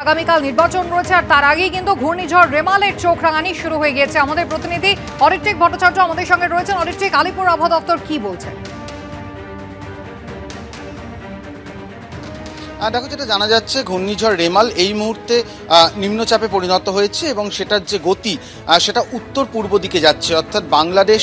আগামীকাল নির্বাচন রয়েছে আর তার আগেই কিন্তু ঘূর্ণিঝড় রেমালের চোখ রাঙানি শুরু হয়ে গিয়েছে। আমাদের প্রতিনিধি অরিত্রিক ভট্টাচার্য আমাদের সঙ্গে রয়েছেন। অরিত্রিক, আলিপুর আবহাওয়া দপ্তর কি বলছে? দেখো, যেটা জানা যাচ্ছে ঘূর্ণিঝড় রেমাল এই মুহূর্তে নিম্নচাপে পরিণত হয়েছে এবং সেটার যে গতি সেটা উত্তর পূর্ব দিকে যাচ্ছে, অর্থাৎ বাংলাদেশ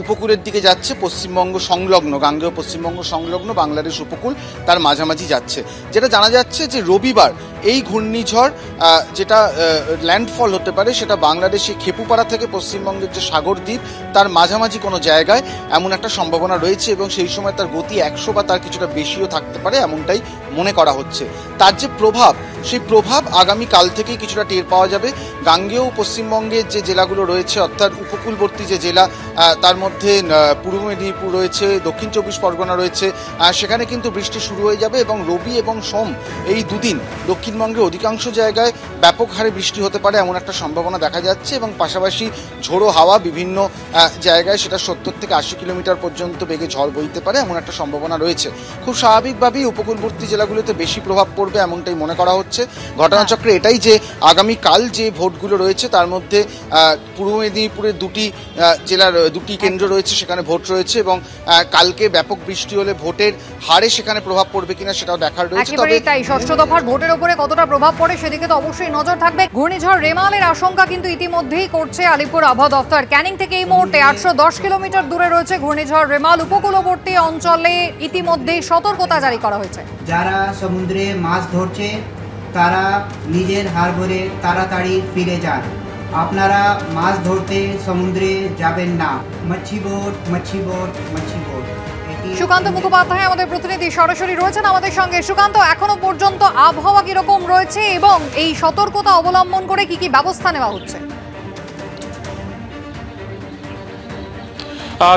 উপকূলের দিকে যাচ্ছে, পশ্চিমবঙ্গ সংলগ্ন গাঙ্গেয় পশ্চিমবঙ্গ সংলগ্ন বাংলাদেশ উপকূল তার মাঝামাঝি যাচ্ছে। যেটা জানা যাচ্ছে যে রবিবার এই ঘূর্ণিঝড় যেটা ল্যান্ডফল হতে পারে সেটা বাংলাদেশে খেপুপাড়া থেকে পশ্চিমবঙ্গের যে সাগর দ্বীপ তার মাঝামাঝি কোনো জায়গায় এমন একটা সম্ভাবনা রয়েছে এবং সেই সময় তার গতি 100 বা তার কিছুটা বেশিও থাকতে পারে এমনটাই মনে করা হচ্ছে। তার যে প্রভাব, সেই প্রভাব আগামীকাল থেকেই কিছুটা টের পাওয়া যাবে। গাঙ্গেয় পশ্চিমবঙ্গের যে জেলাগুলো রয়েছে, অর্থাৎ উপকূলবর্তী যে জেলা, তার মধ্যে পূর্ব মেদিনীপুর রয়েছে, দক্ষিণ চব্বিশ পরগনা রয়েছে, সেখানে কিন্তু বৃষ্টি শুরু হয়ে যাবে এবং রবি এবং সোম এই দুদিন দক্ষিণবঙ্গের অধিকাংশ জায়গায় ব্যাপক হারে বৃষ্টি হতে পারে এমন একটা সম্ভাবনা দেখা যাচ্ছে এবং পাশাপাশি ঝোড়ো হাওয়া বিভিন্ন জায়গায় সেটা 70 থেকে 80 কিলোমিটার পর্যন্ত বেগে ঝড় বইতে পারে এমন একটা সম্ভাবনা রয়েছে। খুব স্বাভাবিকভাবেই উপকূলবর্তী জেলাগুলোতে বেশি প্রভাব পড়বে এমনটাই মনে করা হচ্ছে। ঘটনাচক্রে এটাই যে আগামীকাল যে ভোটগুলো রয়েছে তার মধ্যে পূর্ব মেদিনীপুরের দুটি কেন্দ্র রয়েছে, সেখানে ভোট রয়েছে এবং কালকে ব্যাপক বৃষ্টি হলে ভোটের হারে সেখানে প্রভাব পড়বে কিনা সেটাও দেখার রয়েছে। তবে তাই ষষ্ঠ দফার ভোটের উপরে কতটা প্রভাব পড়ে সেদিকে তো অবশ্যই নজর থাকবে। ঘূর্ণিঝড় রেমালের আশঙ্কা কিন্তু ইতিমধ্যেই করছে আলিপুর আবহাওয়া দফতর। ক্যানিং থেকে এই মুহূর্তে 810 কিলোমিটার দূরে রয়েছে ঘূর্ণিঝড় রেমাল। উপকূলবর্তী অঞ্চলে ইতিমধ্যেই সতর্কতা জারি করা হয়েছে। যারা সমুদ্রে মাছ ধরছে তারা নিজের হারবরে তাড়াতাড়ি ফিরে যান। আপনারা মাছ ধরতে সমুদ্রে যাবেন না। মচ্ছি বোট, মচ্ছি বোট, মচ্ছি বোট। সুকান্ত মুখোপাধ্যায় আমাদের প্রতিনিধি সরাসরি রয়েছেন আমাদের সঙ্গে। সুকান্ত, এখনো পর্যন্ত আবহাওয়া কিরকম রয়েছে এবং এই সতর্কতা অবলম্বন করে কি কি ব্যবস্থা নেওয়া হচ্ছে?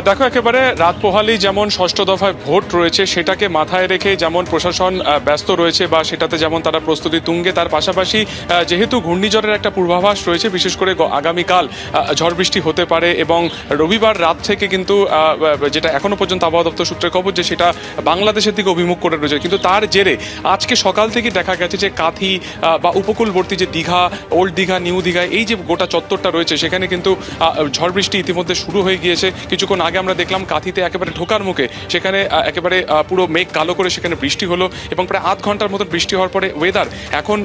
দেখো, একেবারে রাত পোহালি যেমন ষষ্ঠ দফায় ভোট রয়েছে সেটাকে মাথায় রেখে যেমন প্রশাসন ব্যস্ত রয়েছে বা সেটাতে যেমন তারা প্রস্তুতি তুঙ্গে, তার পাশাপাশি যেহেতু ঘূর্ণিঝড়ের একটা পূর্বাভাস রয়েছে, বিশেষ করে আগামীকাল ঝড় বৃষ্টি হতে পারে এবং রবিবার রাত থেকে কিন্তু যেটা এখনো পর্যন্ত আবহাওয়া দপ্তর সূত্রে খবর যে সেটা বাংলাদেশের দিকে অভিমুখ করে রয়েছে, কিন্তু তার জেরে আজকে সকাল থেকে দেখা গেছে যে কাঁথি বা উপকূলবর্তী যে দীঘা, ওল্ড দীঘা, নিউ দীঘা, এই যে গোটা চত্বরটা রয়েছে সেখানে কিন্তু ঝড় বৃষ্টি ইতিমধ্যে শুরু হয়ে গিয়েছে। কিছুক্ষণ আগে আমরা দেখলাম কাঁথিতে একেবারে ঢোকার মুখে সেখানে একেবারে পুরো মেঘ কালো করে সেখানে বৃষ্টি হলো এবং প্রায় আধ ঘন্টার মতো বৃষ্টি হওয়ার পরে ওয়েদার এখন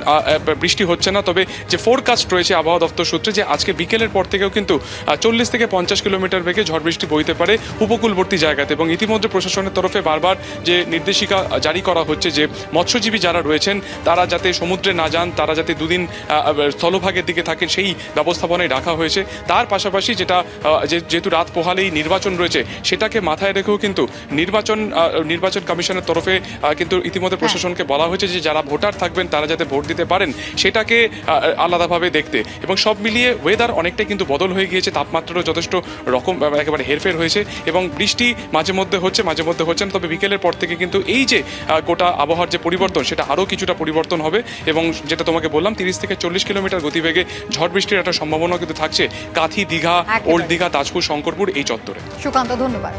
বৃষ্টি হচ্ছে না। তবে যে ফোরকাস্ট রয়েছে আবহাওয়া দপ্তর সূত্রে যে আজকে বিকেলের পর থেকেও কিন্তু 40 থেকে 50 কিলোমিটার বেগে ঝড় বৃষ্টি বইতে পারে উপকূলবর্তী জায়গাতে এবং ইতিমধ্যে প্রশাসনের তরফে বারবার যে নির্দেশিকা জারি করা হচ্ছে যে মৎস্যজীবী যারা রয়েছেন তারা যাতে সমুদ্রে না যান, তারা যাতে দুদিন স্থলভাগের দিকে থাকেন সেই ব্যবস্থাপনায় রাখা হয়েছে। তার পাশাপাশি যেহেতু রাত পোহালেই নির্বাচন রয়েছে সেটাকে মাথায় রেখেও কিন্তু নির্বাচন কমিশনের তরফে কিন্তু ইতিমধ্যে প্রশাসনকে বলা হয়েছে যে যারা ভোটার থাকবেন তারা যাতে ভোট দিতে পারেন সেটাকে আলাদাভাবে দেখতে। এবং সব মিলিয়ে ওয়েদার অনেকটাই কিন্তু বদল হয়ে গিয়েছে, তাপমাত্রারও যথেষ্ট রকম একেবারে হেরফের হয়েছে এবং বৃষ্টি মাঝে মধ্যে হচ্ছে মাঝে মধ্যে হচ্ছে না। তবে বিকেলের পর থেকে কিন্তু এই যে গোটা আবহাওয়ার যে পরিবর্তন সেটা আরও কিছুটা পরিবর্তন হবে এবং যেটা তোমাকে বললাম 30 থেকে 40 কিলোমিটার গতিবেগে ঝড় বৃষ্টির একটা সম্ভাবনা কিন্তু থাকছে কাঁথি, দীঘা, ওল্ড দীঘা, তাজপুর, শঙ্করপুর এই চত্বরে। সুকান্ত, ধন্যবাদ।